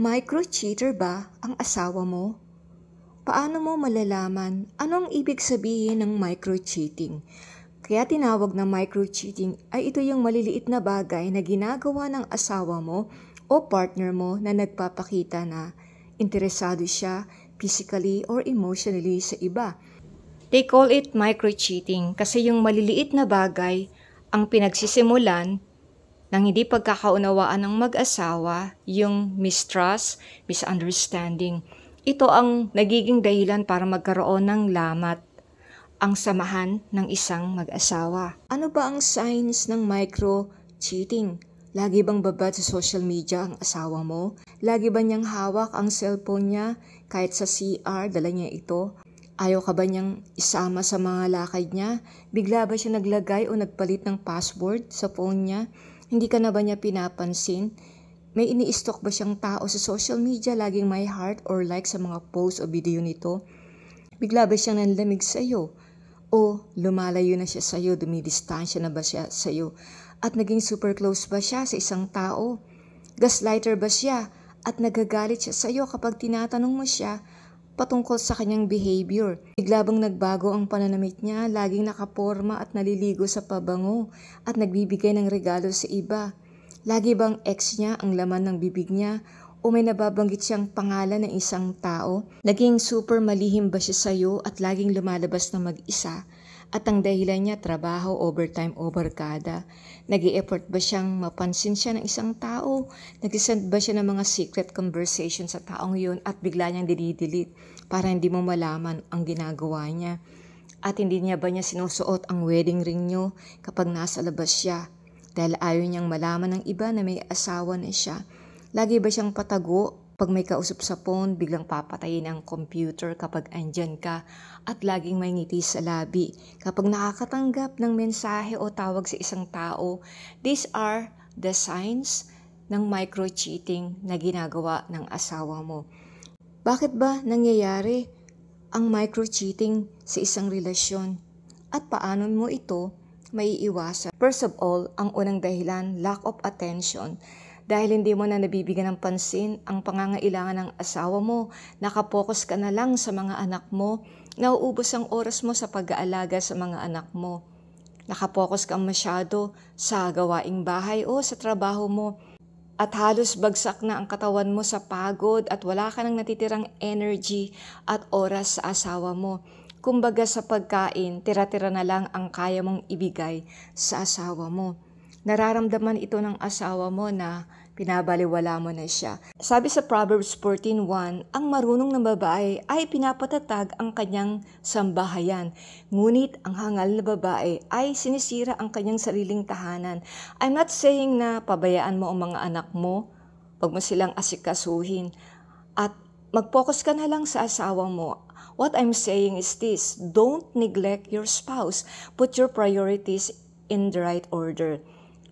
Micro-cheater ba ang asawa mo? Paano mo malalaman anong ibig sabihin ng micro-cheating? Kaya tinawag na micro-cheating ay ito yung maliliit na bagay na ginagawa ng asawa mo o partner mo na nagpapakita na interesado siya physically or emotionally sa iba. They call it micro-cheating kasi yung maliliit na bagay ang pinagsisimulan ng hindi pagkakaunawaan ng mag-asawa, yung mistrust, misunderstanding. Ito ang nagiging dahilan para magkaroon ng lamat ang samahan ng isang mag-asawa. Ano ba ang signs ng micro-cheating? Lagi bang babad sa social media ang asawa mo? Lagi ba niyang hawak ang cellphone niya kahit sa CR, dala niya ito? Ayaw ka ba niyang isama sa mga lakad niya? Bigla ba siya naglagay o nagpalit ng password sa phone niya? Hindi ka na ba niya pinapansin? May ini-stalk ba siyang tao sa social media, laging may heart or like sa mga post o video nito? Bigla ba siyang nanlamig sa iyo? O lumalayo na siya sa iyo, dumidistansya na ba siya sa iyo? At naging super close ba siya sa isang tao? Gaslighter ba siya? At nagagalit siya sa iyo kapag tinatanong mo siya patungkol sa kanyang behavior? Bigla bang nagbago ang pananamit niya, laging nakaporma at naliligo sa pabango at nagbibigay ng regalo sa iba? Lagi bang ex niya ang laman ng bibig niya o may nababanggit siyang pangalan ng isang tao? Naging super malihim ba siya sa iyo at laging lumalabas na mag-isa? At ang dahilan niya, trabaho, overtime o barkada? Nag-i-effort ba siyang mapansin siya ng isang tao? Nag-send ba siya ng mga secret conversation sa taong yun at bigla niyang dinidelete para hindi mo malaman ang ginagawa niya? At hindi niya ba niya sinusuot ang wedding ring niyo kapag nasa labas siya? Dahil ayaw niyang malaman ng iba na may asawa na siya. Lagi ba siyang patago? Pag may kausap sa phone, biglang papatayin ang computer kapag andyan ka at laging may ngiti sa labi kapag nakakatanggap ng mensahe o tawag sa isang tao. These are the signs ng micro-cheating na ginagawa ng asawa mo. Bakit ba nangyayari ang micro-cheating sa isang relasyon? At paano mo ito maiiwasan? First of all, ang unang dahilan, lack of attention. Dahil hindi mo na nabibigyan ng pansin ang pangangailangan ng asawa mo, nakapokus ka na lang sa mga anak mo, nauubos ang oras mo sa pag-aalaga sa mga anak mo. Nakapokus ka masyado sa gawaing bahay o sa trabaho mo at halos bagsak na ang katawan mo sa pagod at wala ka nang natitirang energy at oras sa asawa mo. Kumbaga sa pagkain, tira-tira na lang ang kaya mong ibigay sa asawa mo. Nararamdaman ito ng asawa mo na pinabaliwala mo na siya. Sabi sa Proverbs 14:1, ang marunong na babae ay pinapatatag ang kanyang sambahayan. Ngunit ang hangal na babae ay sinisira ang kanyang sariling tahanan. I'm not saying na pabayaan mo ang mga anak mo, wag mo silang asikasuhin, at mag-focus ka na lang sa asawa mo. What I'm saying is this, don't neglect your spouse. Put your priorities in the right order.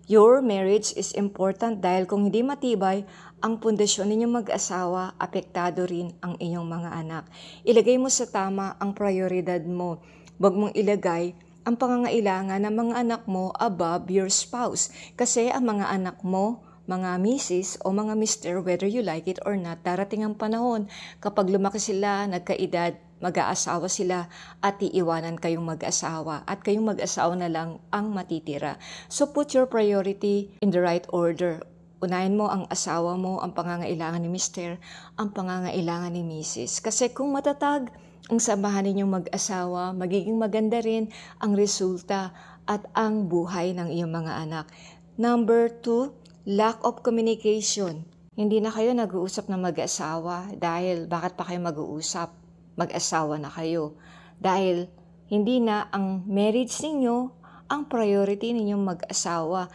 Your marriage is important dahil kung hindi matibay ang pundasyon ninyong mag-asawa, apektado rin ang inyong mga anak. Ilagay mo sa tama ang prioridad mo. Huwag mong ilagay ang pangangailangan ng mga anak mo above your spouse. Kasi ang mga anak mo, mga misis o mga mister, whether you like it or not, darating ang panahon kapag lumaki sila, nagkaedad, mag-aasawa sila at iiwanan kayong mag-asawa at kayong mag-asawa na lang ang matitira. So put your priority in the right order. Unahin mo ang asawa mo, ang pangangailangan ni mister, ang pangangailangan ni misis. Kasi kung matatag ang samahan ninyong mag-asawa, magiging maganda rin ang resulta at ang buhay ng iyong mga anak. Number 2, lack of communication. Hindi na kayo nag-uusap na mag-asawa dahil bakit pa kayo mag-uusap? Mag-asawa na kayo. Dahil hindi na ang marriage ninyo ang priority ninyong mag-asawa.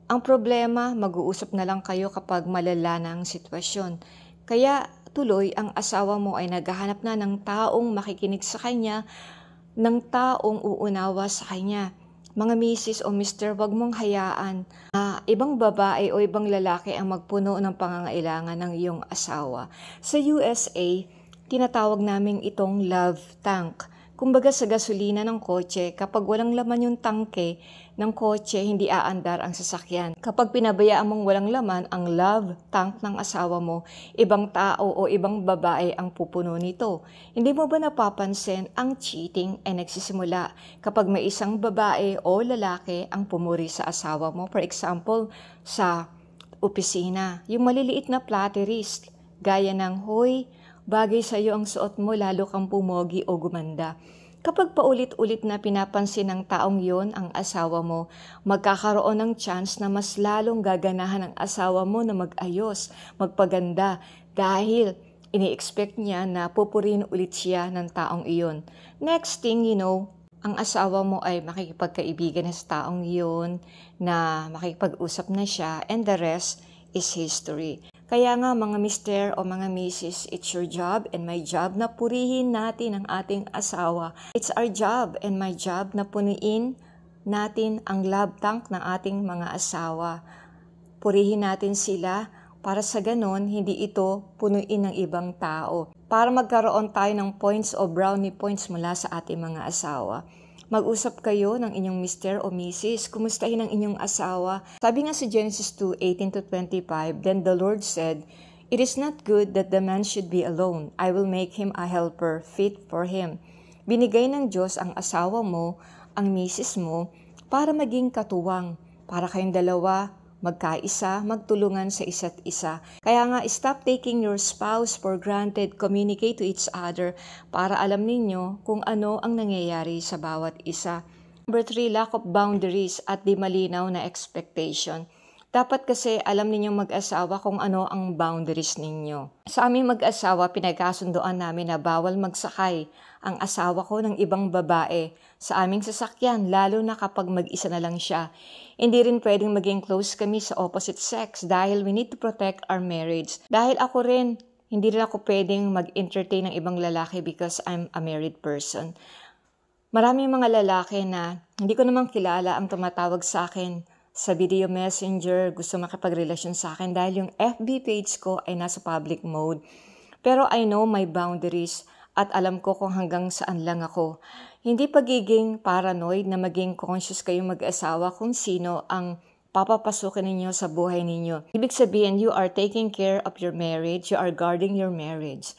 Ang problema, mag-uusap na lang kayo kapag malala na ang sitwasyon. Kaya tuloy ang asawa mo ay naghahanap na ng taong makikinig sa kanya, ng taong uunawa sa kanya. Mga misis o mister, wag mong hayaan na ibang babae o ibang lalaki ang magpuno ng pangangailangan ng iyong asawa. Sa USA, tinatawag namin itong love tank. Kumbaga sa gasolina ng kotse, kapag walang laman yung tangke ng kotse, hindi aandar ang sasakyan. Kapag pinabayaan mong walang laman ang love tank ng asawa mo, ibang tao o ibang babae ang pupuno nito. Hindi mo ba napapansin ang cheating ay nagsisimula kapag may isang babae o lalaki ang pumuri sa asawa mo? For example, sa opisina, yung maliliit na flatteries, gaya ng, "Hoy, bagay sa iyo ang suot mo, lalo kang pumogi o gumanda." Kapag paulit-ulit na pinapansin ng taong yon ang asawa mo, magkakaroon ng chance na mas lalong gaganahan ang asawa mo na mag-ayos, magpaganda, dahil ini-expect niya na pupurin ulit siya ng taong iyon. Next thing you know, ang asawa mo ay makikipagkaibigan na sa taong iyon, na makikipag-usap na siya, and the rest is history. Kaya nga mga mister o mga misis, it's your job and my job na purihin natin ang ating asawa. It's our job and my job na punuin natin ang love tank ng ating mga asawa. Purihin natin sila para sa ganon hindi ito punuin ng ibang tao. Para magkaroon tayo ng points o brownie points mula sa ating mga asawa. Mag-usap kayo ng inyong mister o misis, kumustahin ang inyong asawa. Sabi nga sa Genesis 2:18-25, "Then the Lord said, It is not good that the man should be alone. I will make him a helper fit for him." Binigay ng Diyos ang asawa mo, ang misis mo, para maging katuwang, para kayong dalawa magkaisa, magtulungan sa isa't isa. Kaya nga, stop taking your spouse for granted, communicate to each other para alam ninyo kung ano ang nangyayari sa bawat isa. Number 3, lack of boundaries at di malinaw na expectation. Dapat kasi alam ninyong mag-asawa kung ano ang boundaries ninyo. Sa aming mag-asawa, pinagkasundoan namin na bawal magsakay ang asawa ko ng ibang babae sa aming sasakyan, lalo na kapag mag-isa na lang siya. Hindi rin pwedeng maging close kami sa opposite sex dahil we need to protect our marriage. Dahil ako rin, hindi rin ako pwedeng mag-entertain ng ibang lalaki because I'm a married person. Maraming mga lalaki na hindi ko naman kilala ang tumatawag sa akin sa video messenger, gusto makipagrelasyon sa akin dahil yung FB page ko ay nasa public mode. Pero I know my boundaries at alam ko kung hanggang saan lang ako. Hindi pagiging paranoid na maging conscious kayong mag-asawa kung sino ang papapasukin ninyo sa buhay ninyo. Ibig sabihin, you are taking care of your marriage, you are guarding your marriage.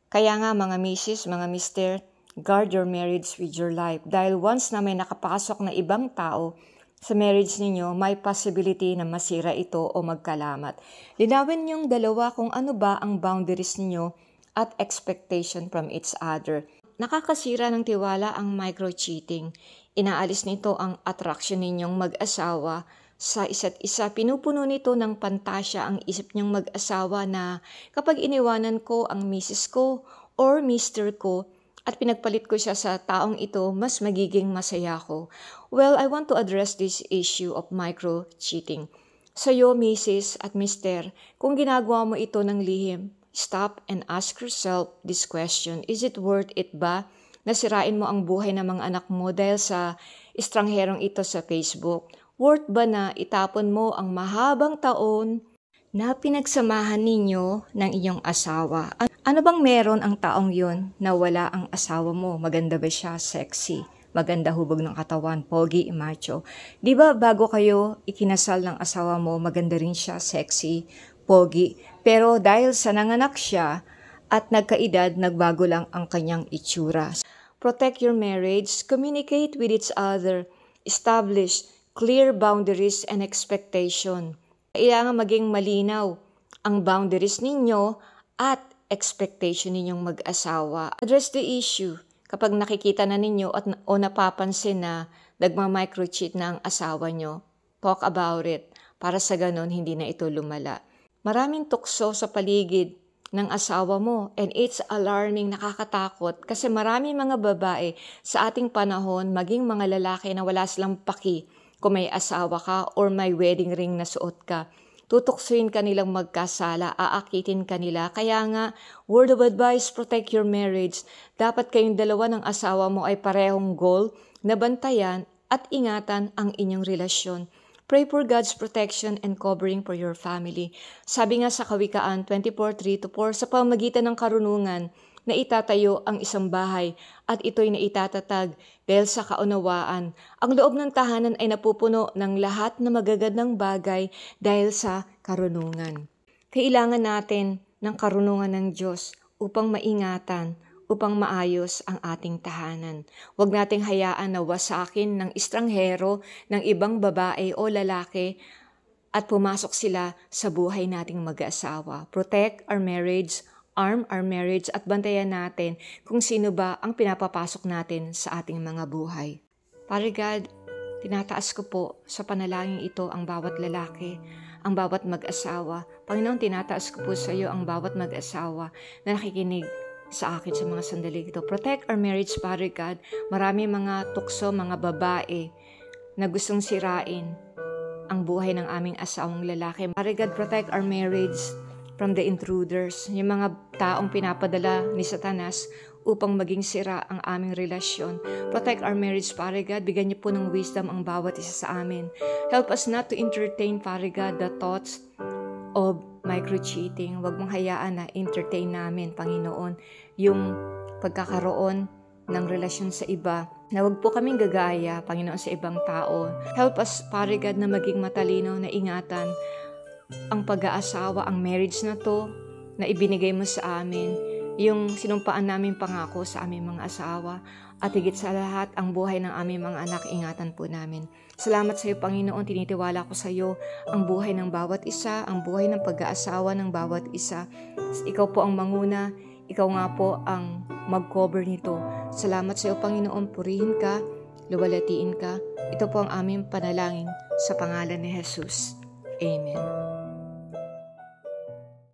Kaya nga mga misis, mga mister, guard your marriage with your life. Dahil once na may nakapasok na ibang tao sa marriage ninyo, may possibility na masira ito o magkalamat. Linawin niyong dalawa kung ano ba ang boundaries ninyo at expectation from each other. Nakakasira ng tiwala ang micro-cheating. Inaalis nito ang attraction ninyong mag-asawa sa isa't isa. Pinupuno nito ng pantasya ang isip niyong mag-asawa na kapag iniwanan ko ang misis ko or mister ko at pinagpalit ko siya sa taong ito, mas magiging masaya ko. Well, I want to address this issue of micro-cheating. Sa'yo, misis at mister, kung ginagawa mo ito ng lihim, stop and ask yourself this question. Is it worth it ba na sirain mo ang buhay ng mga anak mo dahil sa estrangherong ito sa Facebook? Worth ba na itapon mo ang mahabang taon na pinagsamahan ninyo ng inyong asawa? Ano bang meron ang taong yun na wala ang asawa mo? Maganda ba siya? Sexy? Maganda hubog ng katawan? Pogi? Macho? Di ba bago kayo ikinasal ng asawa mo, maganda rin siya? Sexy? Pogi? Pero dahil sa nanganak siya at nagkaedad, nagbago lang ang kanyang itsura. Protect your marriage, communicate with each other, establish clear boundaries and expectation. Kailangan maging malinaw ang boundaries ninyo at expectation ninyong mag-asawa. Address the issue kapag nakikita na ninyo o napapansin na nagma-microcheat na ang asawa nyo. Talk about it para sa ganon hindi na ito lumala. Maraming tukso sa paligid ng asawa mo and it's alarming, nakakatakot kasi maraming mga babae sa ating panahon, maging mga lalaki na wala silang paki kung may asawa ka or may wedding ring na suot ka. Tutuksuin ka nilang magkasala, aakitin ka nila. Kaya nga, word of advice, protect your marriage. Dapat kayong dalawa ng asawa mo ay parehong goal na bantayan at ingatan ang inyong relasyon. Pray for God's protection and covering for your family. Sabi nga sa Kawikaan 24:3-4, sa pamagitan ng karunungan, na itatayo ang isang bahay at ito'y naitatatag dahil sa kaunawaan. Ang loob ng tahanan ay napupuno ng lahat na magagandang bagay dahil sa karunungan. Kailangan natin ng karunungan ng Diyos upang maingatan, upang maayos ang ating tahanan. Huwag nating hayaan na wasakin ng estranghero, ng ibang babae o lalaki at pumasok sila sa buhay nating mag-asawa. Protect our marriage, arm our marriage at bantayan natin kung sino ba ang pinapapasok natin sa ating mga buhay. Father God, tinataas ko po sa panalangin ito ang bawat lalaki, ang bawat mag-asawa. Panginoon, tinataas ko po sa iyo ang bawat mag-asawa na nakikinig sa akin sa mga sandali ito. Protect our marriage, Father God. Marami mga tukso, mga babae na gustong sirain ang buhay ng aming asawang lalaki. Father God, protect our marriage from the intruders, yung mga taong pinapadala ni Satanas upang maging sira ang aming relasyon. Protect our marriage, Father God. Bigyan niyo po ng wisdom ang bawat isa sa amin. Help us not to entertain, Father God, the thoughts of micro-cheating. Huwag mong hayaan na entertain namin, Panginoon, yung pagkakaroon ng relasyon sa iba, na huwag po kaming gagaya, Panginoon, sa ibang tao. Help us, Father God, na maging matalino, na ingatan ang pag-aasawa, ang marriage na to, na ibinigay mo sa amin, yung sinumpaan namin pangako sa aming mga asawa, at higit sa lahat, ang buhay ng aming mga anak, ingatan po namin. Salamat sa iyo, Panginoon, tinitiwala ko sa iyo ang buhay ng bawat isa, ang buhay ng pag-aasawa ng bawat isa. Ikaw po ang manguna, ikaw nga po ang mag-cover nito. Salamat sa iyo, Panginoon, purihin ka, luwalhatiin ka. Ito po ang aming panalangin sa pangalan ni Jesus. Amen.